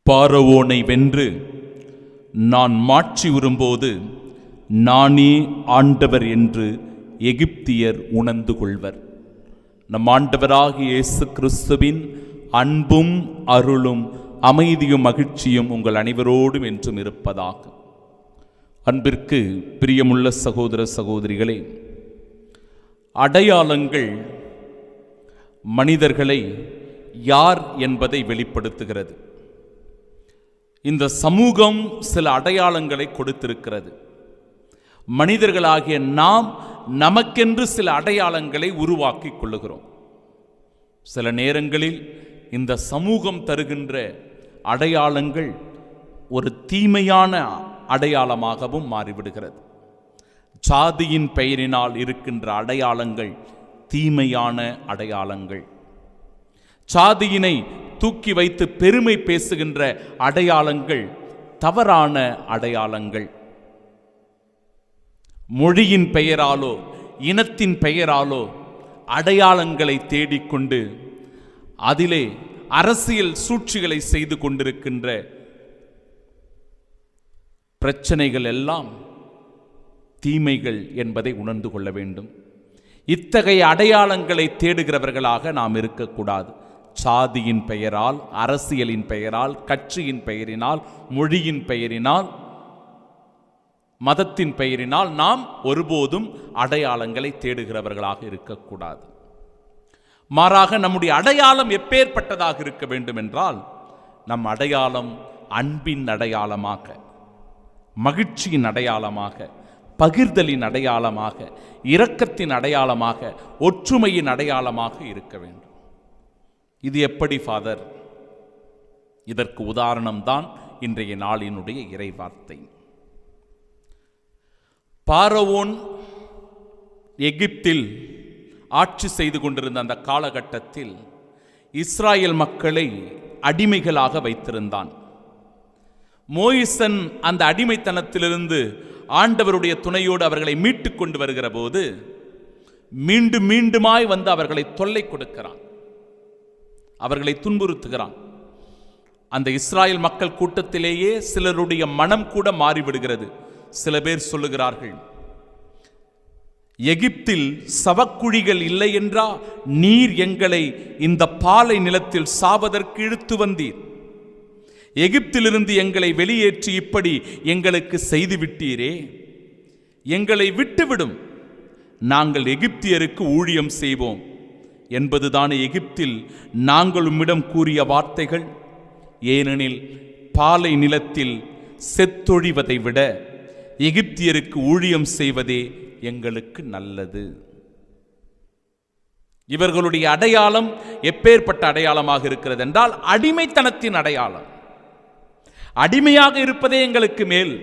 பார்வோனை வென்று நான் மாட்சி உறும்போது நானே ஆண்டவர் என்று எகிப்தியர் உணர்ந்து கொள்வர். நம் ஆண்டவராகிய இயேசு கிறிஸ்துவின் அன்பும் அருளும் அமைதியும் மகிழ்ச்சியும் உங்கள் அனைவரோடும் என்றும் இருப்பதாக. அன்பிற்கு பிரியமுள்ள சகோதர சகோதரிகளே, அடையாளங்கள் மனிதர்களை யார் என்பதை வெளிப்படுத்துகிறது. இந்த சமூகம் சில அடையாளங்களை கொடுத்திருக்கிறது. மனிதர்களாகிய நாம் நமக்கென்று சில அடையாளங்களை உருவாக்கிக் கொள்ளுகிறோம். சில நேரங்களில் இந்த சமூகம் தருகின்ற அடையாளங்கள் ஒரு தீமையான அடையாளமாகவும் மாறிவிடுகிறது. சாதியின் பெயரினால் இருக்கின்ற அடையாளங்கள் தீமையான அடையாளங்கள். சாதியினை தூக்கி வைத்து பெருமை பேசுகின்ற அடையாளங்கள் தவறான அடையாளங்கள். மொழியின் பெயராலோ இனத்தின் பெயராலோ அடையாளங்களை தேடிக்கொண்டு அதிலே அரசியல் சூழ்ச்சிகளை செய்து கொண்டிருக்கின்ற பிரச்சனைகள் எல்லாம் தீமைகள் என்பதை உணர்ந்து கொள்ள வேண்டும். இத்தகைய அடையாளங்களை தேடுகிறவர்களாக நாம் இருக்கக்கூடாது. சாதியின் பெயரால், அரசியலின் பெயரால், கட்சியின் பெயரினால், மொழியின் பெயரினால், மதத்தின் பெயரினால் நாம் ஒருபோதும் அடையாளங்களை தேடுகிறவர்களாக இருக்கக்கூடாது. மாறாக நம்முடைய அடையாளம் எப்பேற்பட்டதாக இருக்க வேண்டும் என்றால், நம் அடையாளம் அன்பின் அடையாளமாக, மகிழ்ச்சியின் அடையாளமாக, பகிர்தலின் அடையாளமாக, இரக்கத்தின் அடையாளமாக, ஒற்றுமையின் அடையாளமாக இருக்க வேண்டும். இது எப்படி ஃபாதர்? இதற்கு உதாரணம்தான் இன்றைய நாளினுடைய இறைவார்த்தை. பார்வோன் எகிப்தில் ஆட்சி செய்து கொண்டிருந்த அந்த காலகட்டத்தில் இஸ்ராயேல் மக்களை அடிமைகளாக வைத்திருந்தான். மோயிசன் அந்த அடிமைத்தனத்திலிருந்து ஆண்டவருடைய துணையோடு அவர்களை மீட்டுக் கொண்டு வருகிற போது மீண்டும் மீண்டுமாய் வந்து அவர்களை தொல்லை கொடுக்கிறான், அவர்களை துன்புறுத்துகிறான். அந்த இஸ்ராயேல் மக்கள் கூட்டத்திலேயே சிலருடைய மனம் கூட மாறிவிடுகிறது. சில பேர் சொல்லுகிறார்கள், எகிப்தில் சவக்குழிகள் இல்லை என்றா நீர் எங்களை இந்த பாலை நிலத்தில் சாவதற்கு இழுத்து வந்தீர்? எகிப்திலிருந்து எங்களை வெளியேற்றி இப்படி எங்களுக்கு செய்துவிட்டீரே, எங்களை விட்டுவிடும், நாங்கள் எகிப்தியருக்கு ஊழியம் செய்வோம் என்பதுதான் எகிப்தில் நாங்கள் உம்மிடம் கூறிய வார்த்தைகள். ஏனெனில் பாலை நிலத்தில் செத்தொழிவதை விட எகிப்தியருக்கு ஊழியம் செய்வதே எங்களுக்கு நல்லது. இவர்களுடைய அடையாளம் எப்பேற்பட்ட அடையாளமாக இருக்கிறது என்றால், அடிமைத்தனத்தின் அடையாளம். அடிமையாக இருப்பதே எங்களுக்கு மேல்,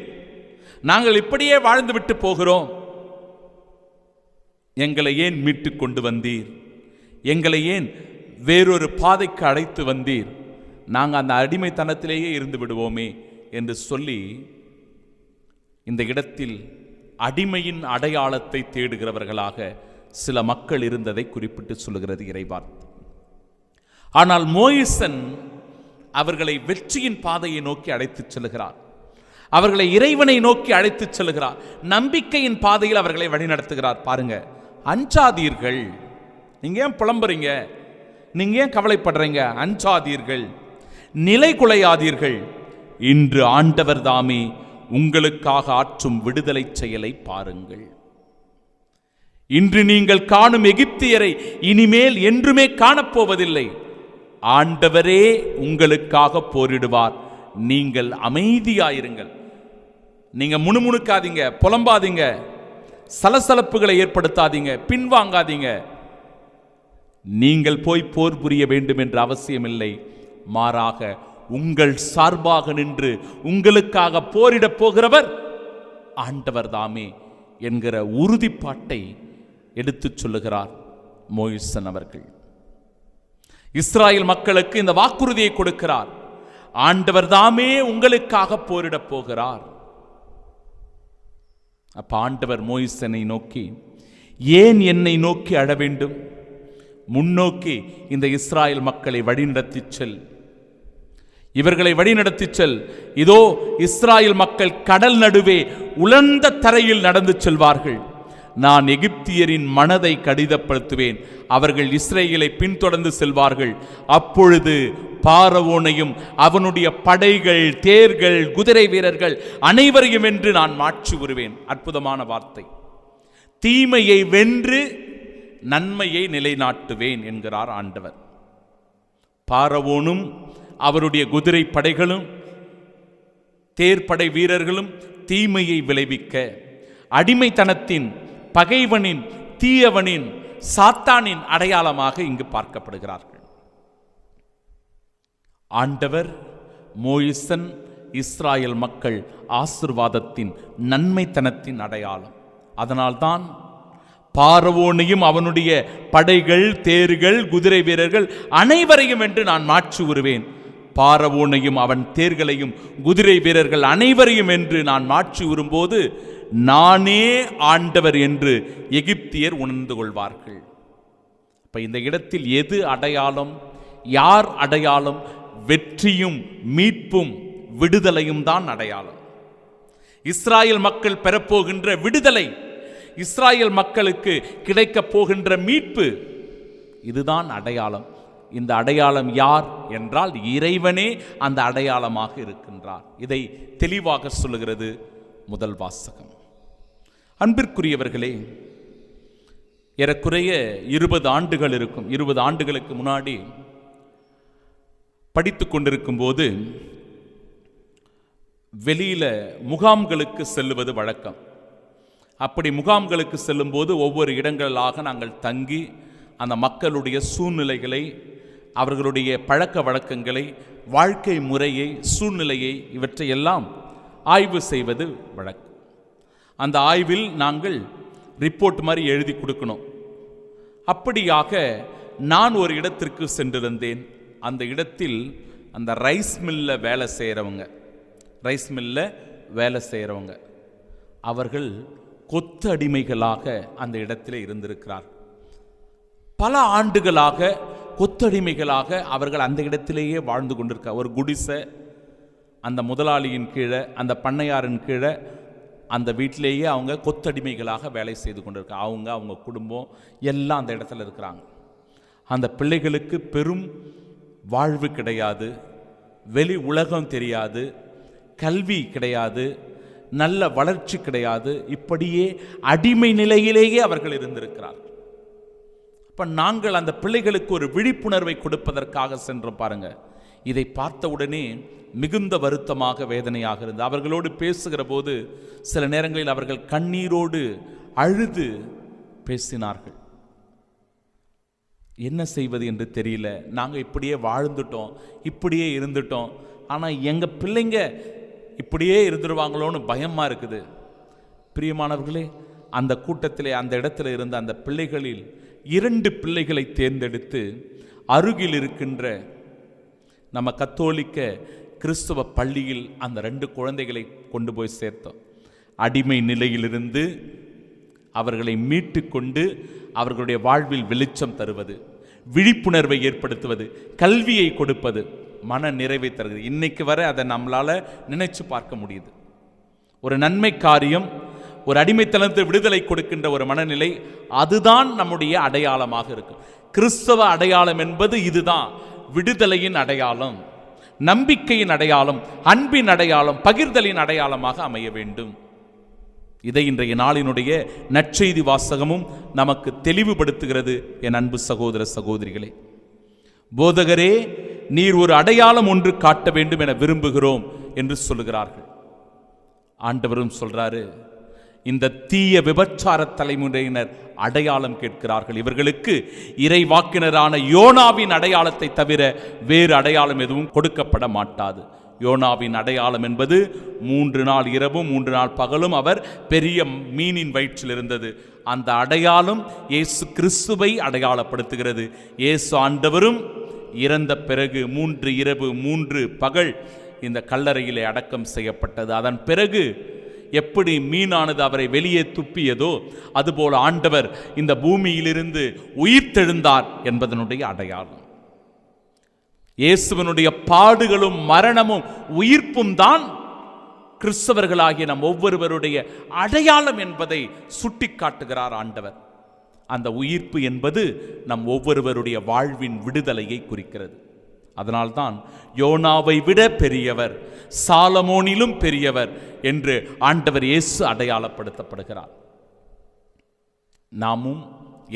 நாங்கள் இப்படியே வாழ்ந்துவிட்டு போகிறோம், எங்களை ஏன் மீட்டு கொண்டு வந்தீர், எங்களை ஏன் வேறொரு பாதைக்கு அழைத்து வந்தீர், நாங்கள் அந்த அடிமைத்தனத்திலேயே இருந்து விடுவோமே என்று சொல்லி இந்த இடத்தில் அடிமையின் அடையாளத்தை தேடுகிறவர்களாக சில மக்கள் இருந்ததை குறிப்பிட்டு சொல்லுகிறது இறைவார்த்தை. ஆனால் மோயிசன் அவர்களை வெற்றியின் பாதையை நோக்கி அழைத்துச் செல்கிறார், அவர்களை இறைவனை நோக்கி அழைத்துச் செல்கிறார், நம்பிக்கையின் பாதையில் அவர்களை வழிநடத்துகிறார். பாருங்க, அஞ்சாதீர்கள், நீங்க ஏன் புலம்புறீங்க, நீங்க ஏன் கவலைப்படுறீங்க, அஞ்சாதீர்கள், நிலை குலையாதீர்கள், இன்று ஆண்டவர் தாமே உங்களுக்காக ஆற்றும் விடுதலை செயலை பாருங்கள். இன்று நீங்கள் காணும் எகிப்தியரை இனிமேல் என்றுமே காணப்போவதில்லை, ஆண்டவரே உங்களுக்காக போரிடுவார், நீங்கள் அமைதியாயிருங்கள். நீங்க முணுமுணுக்காதீங்க, புலம்பாதீங்க, சலசலப்புகளை ஏற்படுத்தாதீங்க, பின்வாங்காதீங்க. நீங்கள் போய் போர் புரிய வேண்டும் என்ற அவசியமில்லை, மாறாக உங்கள் சார்பாக நின்று உங்களுக்காக போரிடப் போகிறவர் ஆண்டவர் தாமே என்கிற உறுதிப்பாட்டை எடுத்துச் சொல்லுகிறார் மோயிசன் அவர்கள். இஸ்ராயேல் மக்களுக்கு இந்த வாக்குறுதியை கொடுக்கிறார், ஆண்டவர் தாமே உங்களுக்காக போரிடப் போகிறார். அப்ப ஆண்டவர் மோயிசனை நோக்கி, ஏன் என்னை நோக்கி அழ வேண்டும், முன்னோக்கி இந்த இஸ்ராயேல் மக்களை வழிநடத்தி செல், இவர்களை வழிநடத்தி செல். இதோ இஸ்ராயேல் மக்கள் கடல் நடுவே உலர்ந்த தரையில் நடந்து செல்வார்கள். நான் எகிப்தியரின் மனதை கடிதப்படுத்துவேன். அவர்கள் இஸ்ரேலை பின்தொடர்ந்து செல்வார்கள். அப்பொழுது பார்வோனையும் அவனுடைய படைகள், தேர்கள், குதிரை வீரர்கள் அனைவரையும் வென்று நான் மாற்றி வருவேன். அற்புதமான வார்த்தை. தீமையை வென்று நன்மையை நிலைநாட்டுவேன் என்கிறார் ஆண்டவர். பார்வோனும் அவருடைய குதிரை படைகளும் தேர்ப்படை வீரர்களும் தீமையை விளைவிக்க, அடிமைத்தனத்தின், பகைவனின், தீயவனின், சாத்தானின் அடையாளமாக இங்கு பார்க்கப்படுகிறார்கள். ஆண்டவர், மோயிசன், இஸ்ராயேல் மக்கள் ஆசீர்வாதத்தின், நன்மைத்தனத்தின் அடையாளம். அதனால்தான் பார்வோனையும் அவனுடைய படைகள், தேர்கள், குதிரை வீரர்கள் அனைவரையும் என்று நான் மாற்றி வருவேன். பார்வோனையும் அவன் தேர்களையும் குதிரை வீரர்கள் அனைவரையும் என்று நான் மாற்றி வரும்போது நானே ஆண்டவர் என்று எகிப்தியர் உணர்ந்து கொள்வார்கள். இப்ப இந்த இடத்தில் எது அடையாளம், யார் அடையாளம்? வெற்றியும் மீட்பும் விடுதலையும் தான் அடையாளம். இஸ்ராயேல் மக்கள் பெறப்போகின்ற விடுதலை, இஸ்ராயேல் மக்களுக்கு கிடைக்கப் போகின்ற மீட்பு, இதுதான் அடையாளம். இந்த அடையாளம் யார் என்றால் இறைவனே அந்த அடையாளமாக இருக்கின்றார். இதை தெளிவாக சொல்லுகிறது முதல் வாசகம். அன்பிற்குரியவர்களே, ஏறக்குறைய 20 ஆண்டுகள் இருக்கும். 20 ஆண்டுகளுக்கு முன்னாடி படித்து கொண்டிருக்கும் போது வெளியில முகாம்களுக்கு செல்லுவது வழக்கம். அப்படி முகாம்களுக்கு செல்லும் போது ஒவ்வொரு இடங்களாக நாங்கள் தங்கி அந்த மக்களுடைய சூழ்நிலைகளை, அவர்களுடைய பழக்க வழக்கங்களை, வாழ்க்கை முறையை, சூழ்நிலையை, இவற்றையெல்லாம் ஆய்வு செய்வது வழக்கம். அந்த ஆய்வில் நாங்கள் ரிப்போர்ட் மாதிரி எழுதி கொடுக்கணும். அப்படியாக நான் ஒரு இடத்திற்கு சென்றிருந்தேன். அந்த இடத்தில் அந்த ரைஸ் மில்லில் வேலை செய்கிறவங்க அவர்கள் கொத்து அடிமைகளாக அந்த இடத்தில் இருந்திருக்கிறார். பல ஆண்டுகளாக கொத்தடிமைகளாக அவர்கள் அந்த இடத்திலேயே வாழ்ந்து கொண்டிருக்க. ஒரு குடிசை, அந்த முதலாளியின் கீழே, அந்த பண்ணையாரின் கீழே, அந்த வீட்டிலேயே அவங்க கொத்தடிமைகளாக வேலை செய்து கொண்டிருக்க. அவங்க குடும்பம் எல்லாம் அந்த இடத்துல இருக்கிறாங்க. அந்த பிள்ளைகளுக்கு பெரும் வாழ்வு கிடையாது, வெளி உலகம் தெரியாது, கல்வி கிடையாது, நல்ல வளர்ச்சி கிடையாது. இப்படியே அடிமை நிலையிலேயே அவர்கள் இருந்திருக்கிறார்கள். அப்ப நாங்கள் அந்த பிள்ளைகளுக்கு ஒரு விழிப்புணர்வை கொடுப்பதற்காக சென்றோம். பாருங்க, இதை பார்த்த உடனே மிகுந்த வருத்தமாக, வேதனையாக இருந்தது. அவர்களோடு பேசுகிற போது சில நேரங்களில் அவர்கள் கண்ணீரோடு அழுது பேசினார்கள். என்ன செய்வது என்று தெரியல, நாங்கள் இப்படியே வாழ்ந்துட்டோம், இப்படியே இருந்துட்டோம், ஆனால் எங்கள் பிள்ளைங்க இப்படியே இருந்துருவாங்களோன்னு பயமாக இருக்குது. பிரியமானவர்களே, அந்த கூட்டத்திலே, அந்த இடத்துல இருந்த அந்த பிள்ளைகளில் 2 பிள்ளைகளை தேர்ந்தெடுத்து அருகில் இருக்கின்ற நம்ம கத்தோலிக்க கிறிஸ்துவ பள்ளியில் அந்த 2 குழந்தைகளை கொண்டு போய் சேர்த்தோம். அடிமை நிலையிலிருந்து அவர்களை மீட்டு கொண்டு அவர்களுடைய வாழ்வில் வெளிச்சம் தருவது, விழிப்புணர்வை ஏற்படுத்துவது, கல்வியை கொடுப்பது, மன நிறைவை தருகிறது. இன்னைக்கு வரை அதை நம்மளால நினைச்சு பார்க்க முடியுது. ஒரு நன்மை காரியம், ஒரு அடிமைத்தனத்தை விடுதலை கொடுக்கின்ற ஒரு மனநிலை, அதுதான் நம்முடைய அடையாளமாக இருக்கும். கிறிஸ்தவ அடையாளம் என்பது இதுதான். விடுதலையின் அடையாளம், நம்பிக்கையின் அடையாளம், அன்பின் அடையாளம், பகிர்தலின் அடையாளமாக அமைய வேண்டும். இதை இன்றைய நாளினுடைய நற்செய்தி வாசகமும் நமக்கு தெளிவுபடுத்துகிறது. என் அன்பு சகோதர சகோதரிகளே, போதகரே, நீர் ஒரு அடையாளம் ஒன்று காட்ட வேண்டும் என விரும்புகிறோம் என்று சொல்லுகிறார்கள். ஆண்டவரும் சொல்றாரு, இந்த தீய விபச்சார தலைமுறையினர் அடையாளம் கேட்கிறார்கள். இவர்களுக்கு இறைவாக்கினரான யோனாவின் அடையாளத்தை தவிர வேறு அடையாளம் எதுவும் கொடுக்கப்பட மாட்டாது. யோனாவின் அடையாளம் என்பது 3 நாள் இரவும் 3 நாள் பகலும் அவர் பெரிய மீனின் வயிற்றில் இருந்தது. அந்த அடையாளம் இயேசு கிறிஸ்துவை அடையாளப்படுத்துகிறது. இயேசு ஆண்டவரும் இறந்த பிறகு 3 இரவு 3 பகல் இந்த கல்லறையிலே அடக்கம் செய்யப்பட்டது. அதன் பிறகு எப்படி மீனானது அவரை வெளியே துப்பியதோ அதுபோல ஆண்டவர் இந்த பூமியிலிருந்து உயிர்த்தெழுந்தார் என்பதனுடைய அடையாளம். இயேசுவினுடைய பாடுகளும் மரணமும் உயிர்ப்பும் தான் கிறிஸ்தவர்களாகிய நம் ஒவ்வொருவருடைய அடையாளம் என்பதை சுட்டிக்காட்டுகிறார் ஆண்டவர். அந்த உயிர்ப்பு என்பது நம் ஒவ்வொருவருடைய வாழ்வின் விடுதலையை குறிக்கிறது. அதனால்தான் யோனாவை விட பெரியவர், சாலமோனிலும் பெரியவர் என்று ஆண்டவர் இயேசு அடையாளப்படுத்தப்படுகிறார். நாமும்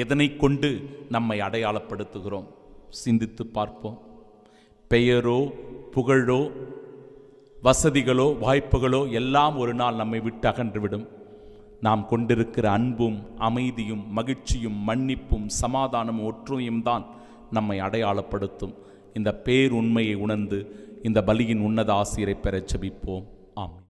எதனை கொண்டு நம்மை அடையாளப்படுத்துகிறோம்? சிந்தித்து பார்ப்போம். பெயரோ புகழோ வசதிகளோ வாய்ப்புகளோ எல்லாம் ஒரு நாள் நம்மை விட்டு அகன்றுவிடும். நாம் கொண்டிருக்கிற அன்பும் அமைதியும் மகிழ்ச்சியும் மன்னிப்பும் சமாதானமும் ஒற்றுமையும் தான் நம்மை அடையாளப்படுத்தும். இந்த பேருண்மையை உணர்ந்து இந்த பலியின் உன்னத ஆசீரை பெற ஜெபிப்போம். ஆமென்.